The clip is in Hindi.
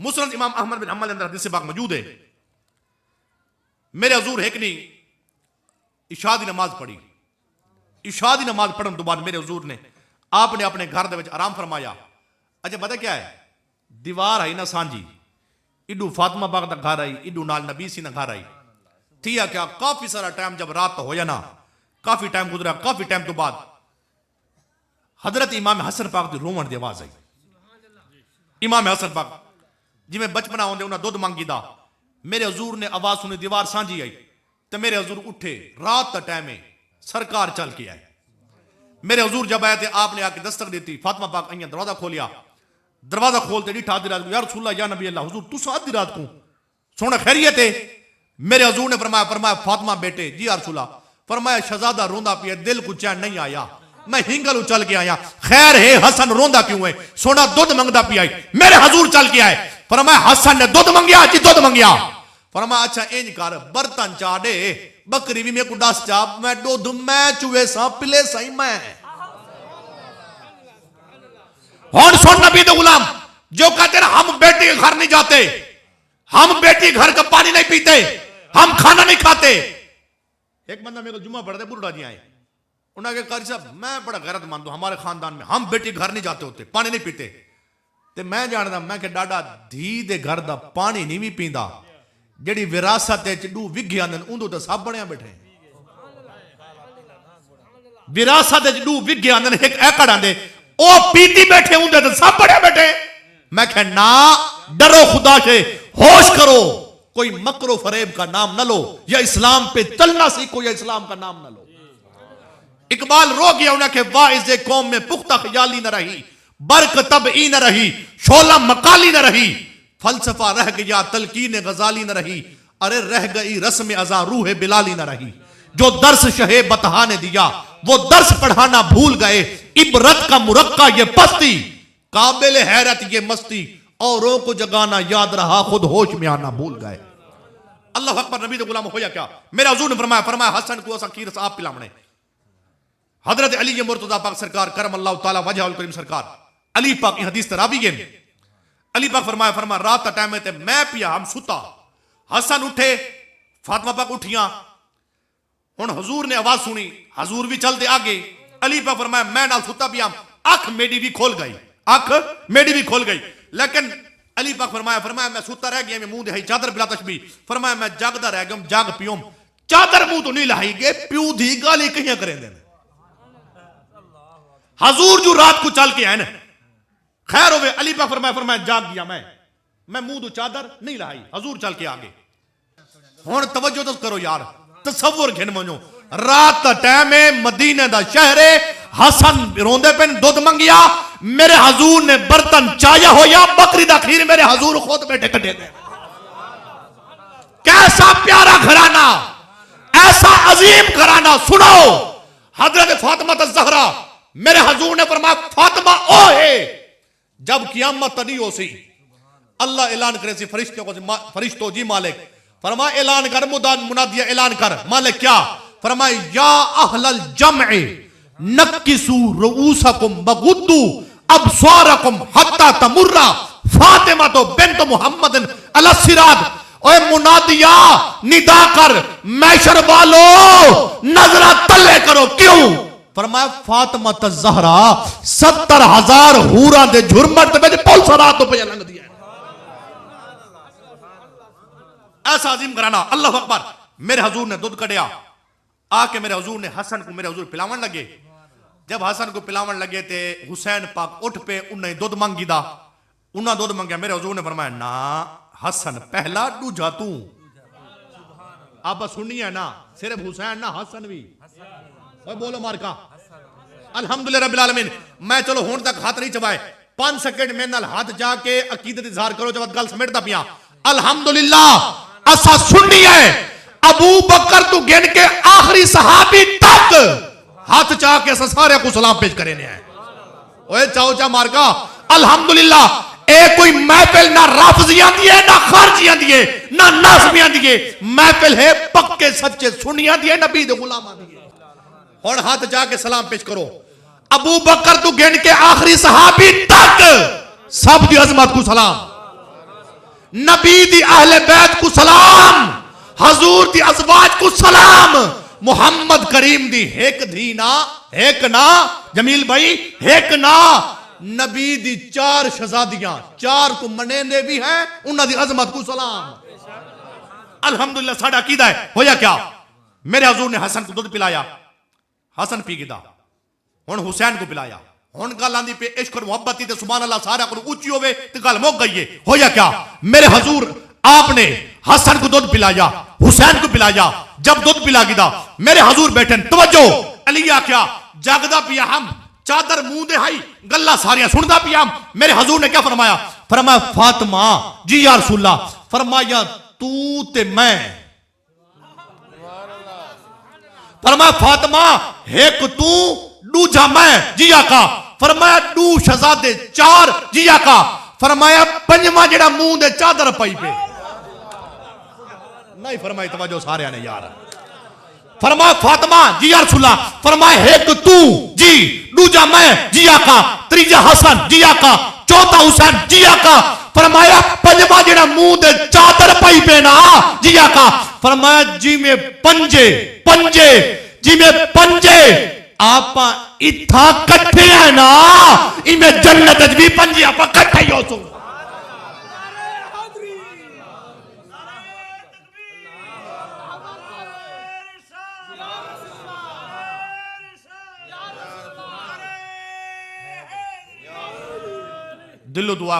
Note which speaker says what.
Speaker 1: मुस्नद इमाम अहमद बिन हम्बल अंदर हदीस पाक मौजूद है, मेरे हजूर एक ने इशा दी नमाज पढ़ी। इशा दी नमाज पढ़ने तो बाद मेरे हजूर ने आपने अपने घर दे विच आराम फरमाया। अच्छा पता क्या है, दीवार आई ना सांझी, इडू फातिमा पाक दा घर आई, इडू नाल नबी सी ना घर आई। थिया क्या काफी सारा टाइम जब रात हो या ना, काफी टाइम गुजरा, काफी टाइम तो बाद हजरत इमाम हसन पाक दी रोवण दी आवाज आई। इमाम हसन पाक जिवें बचपना होंदे उन्हें दुध मंगी दा, मेरे हजूर ने आवाज सुनी, दीवार सांझी आई तो मेरे हजूर उठे, रात का टाइम है, सरकार चल के आए। मेरे हजूर जब आए थे आपने आके दस्तक देती, फातिमा पाक आई, दरवाजा खोलिया, दरवाजा खोलते डी आधी रात को, यार रसूलुल्लाह या नबी अल्लाह, हुजूर तुस आधी रात को सोना खैरियत है? मेरे हजूर ने फरमाया फातिमा बेटे जी या रसूलल्लाह, फरमाया शहजादा रोंदा पिया, दिल को चैन नहीं आया, मैं हिंगल उचल के आया। खैर है हसन रोंदा क्यों है? सोना दुध मंगदा पिया। मेरे हजूर चल के आए, फरमाया हसन ने दुध मंगया जी, दुध मंगया। फरमाया अच्छा इंज कर, बर्तन चा दे, बकरी भी मेरे को दस चा, मैं दुध मैं चुए सा पिले सही मैं। हुन सुन नबी दे गुलाम जो कहते हैं हम बेटी के घर नहीं जाते, हम बेटी घर का पानी नहीं पीते, हम खाना नहीं खाते। एक बंदा मेरे को जुम्मा पढ़ते बुढ़ा जी आए, उन्होंने कहा कारी साहब मैं बड़ा गैरतमंद हूं, हमारे खानदान में हम बेटी घर नहीं जाते होते, पानी नहीं पीते। ते मैं जानदा, मैं कि डाडा धी दे घर दा पानी नहीं भी पींदा, जेड़ी विरासत है डू विघे आंदे उंदो तो सब बणिया बैठे। विरासत है डू विघे आंदे एक एकड़ आंदे ओ पीती बैठे उंदे तो सब बणिया बैठे। मैं कह ना, डरो खुदा से, होश करो, कोई मकरो फरेब का नाम न लो, या इस्लाम पे चलना सीखो, या इस्लाम का नाम न लो। इकबाल रो गया उन्हें कि वाइज़े कौम में पुख्ता ख्याली न रही, बरक तबई न रही, शोला मकाली न रही, फलसफा रह गया तलकीन गजाली न रही, अरे रह गई रस्म अज़ा रूह बिलाली न रही। जो दर्स शहे बतहा ने दिया वो दर्स पढ़ाना भूल गए, इबरत का मुरक्का ये पस्ती, काबिल हैरत ये मस्ती, औरों को जगाना याद रहा खुद होश में आना भूल गए। अल्लाह अकबर। नबी दे गुलाम होया क्या? मेरे हुजूर ने फरमाया हसन को असा खीर साहब पिलावने। हजरत अली ये मुर्तजा पाक सरकार करम अल्लाह ताला वजहुल करीम सरकार अली पाक की हदीस तरावी गए। अली पाक फरमाया रात का टाइम है मैं पिया, हम सुता, हसन उठे, फातिमा पाक उठियां। हुन हुजूर ने आवाज सुनी, हुजूर भी चलते आगे। अली पाक फरमाया मैं नाल सुता पिया, अख मेरी भी खोल गई, अख मेरी भी खोल गई। लेकिन अली पाक फरमाया मैं सुता रह गया, मैं मुंह दे चादर बिला तशबी, फरमाया मैं जागदा रह गया, जाग पियो, चादर मुंह तो नहीं लाई गए, प्यू दी गाली कहियां करें देने। हजूर जो रात को चल के आए ना, खैर होवे। अली पाक फरमाया जाग गया मैं मुंह दो चादर नहीं लाई, हजूर चल के आगे। हुन तवज्जो तो करो यार, तसव्वुर घिन मनो, रात का टाइम है, मदीने दा शहर है, हसन रोंदे पे दुध मंगिया, मेरे हजूर ने बर्तन चाया होया, बकरी दा खीर मेरे हजूर खुद बैठे कटे दे। कैसा प्यारा घराना, ऐसा अजीम घराना। सुनो हजरत फातिमा ज़हरा, मेरे हजूर ने फरमाया फातिमा ओ है, जब कियामत नहीं हो सी अल्लाह ऐलान करे सी फरिश्तों को, फरिश्तों जी मालिक फरमाया ऐलान कर, मुनादिया ऐलान कर। मालिक क्या? फरमाया या अहलल जमअ नक्किसू रुऊसकुम बगुद्दू अबसारकुम हत्ता तमुर्रा फातिमा तो बिन्त मुहम्मद अला सिरात। ओए मुनादिया निदा कर, मैशर वालो नजरा तले करो। क्यों? फरमाया फातिमा ज़हरा 70,000 हूरां दे झुरमट में पुलिस रात तो पे लंघ दिया। ऐसा अजीम घराना। अल्लाह अकबर। मेरे हजूर ने दूध कढ़िया, आके मेरे हजूर ने हसन को मेरे हजूर पिलावन लगे। जब हसन को पिलावन लगे थे हुसैन पाक उठ पे, उन्हें दूध मंगी दा, उन्हें दूध मंगया। मेरे हजूर ने फरमाया ना हसन पहला दूजा तू। आप सुनिए ना, सिर्फ हुसैन ना हसन भी। बोलो मारका अल्हम्दुलिल्लाह रब्बिल आलमीन। मैं चलो हुन तक हाथ नहीं चबाए, 5 सेकंड मेरे नाल हाथ जाके अकीदत इज़हार करो, जब गल समेटदा पिया। अल्हम्दुलिल्लाह असा सुन्नी है, अबू बकर तू गिन के आखिरी सहाबी तक हाथ चा के सारे को सलाम पेश करे ने। ओए चाओ चा मारका अल्हम्दुलिल्लाह। ए कोई महफिल ना राफजियां दी है, ना खारजियां दी है, ना नासबियां दी है, महफिल है पक्के सच्चे सुन्नियां दी है, नबी दे गुलामां दी है। और हाथ जाके सलाम पेश करो। अबू बकर तू गिन के आखिरी सहाबी तक सब दी अजमत को सलाम। नबी दी अहले बैत को सलाम, हजूर दी अज़वाज को सलाम, मुहम्मद करीम दी एक धी ना, एक ना जमील भाई, एक ना नबी दी 4 शहजादियां, 4 को मनेंदे भी हैं, उन्हां दी अजमत को सलाम। अल्हम्दुलिल्लाह साडा अकीदा है। होया क्या, मेरे हजूर ने हसन को दूध पिलाया, हसन पी गिदा, हुण हुसैन को पिलाया, हुण गल आंदी पे इश्क और मोहब्बत दी ते सुभान अल्लाह सारा को ऊंची होवे ते गल मुक गई है। होया क्या, मेरे हजूर आपने हसन को दूध पिलाया, हुसैन को पिलाया, जब दूध पिला गिदा मेरे हजूर बैठे, तवज्जो अली क्या जागदा पिया हम, चादर मुंह दे हाई, गल्ला सारियां सुनदा पिया हम। मेरे हजूर ने क्या फरमाया, फरमाया फातिमा जी या रसूलल्लाह, फरमाया तू ते मैं, फरमाया फातिमा एक तू दूजा मैं जी आका, फरमाया दू शहजादे 4 जी आका, फरमाया पंजवा जेड़ा मुंह दे चादर पाई पे नहीं, फरमाई तवज्जो सारे ने यार, फरमाया फातिमा जी या रसूलल्लाह, फरमाया एक तू जी, दूजा मैं जी आका, तीजा हसन जी आका, चौथा हुसैन जी आका, फरमाया पंजवा जेड़ा मुंह दे चादर पाई पे ना जी आका, फरमाया जी में पंजे पंजे जी में पंजे आपा इथा कट्ठे है ना, इमें जन्नत भी पंजे आपा कट्ठे ही हो सो। दिलो दुआ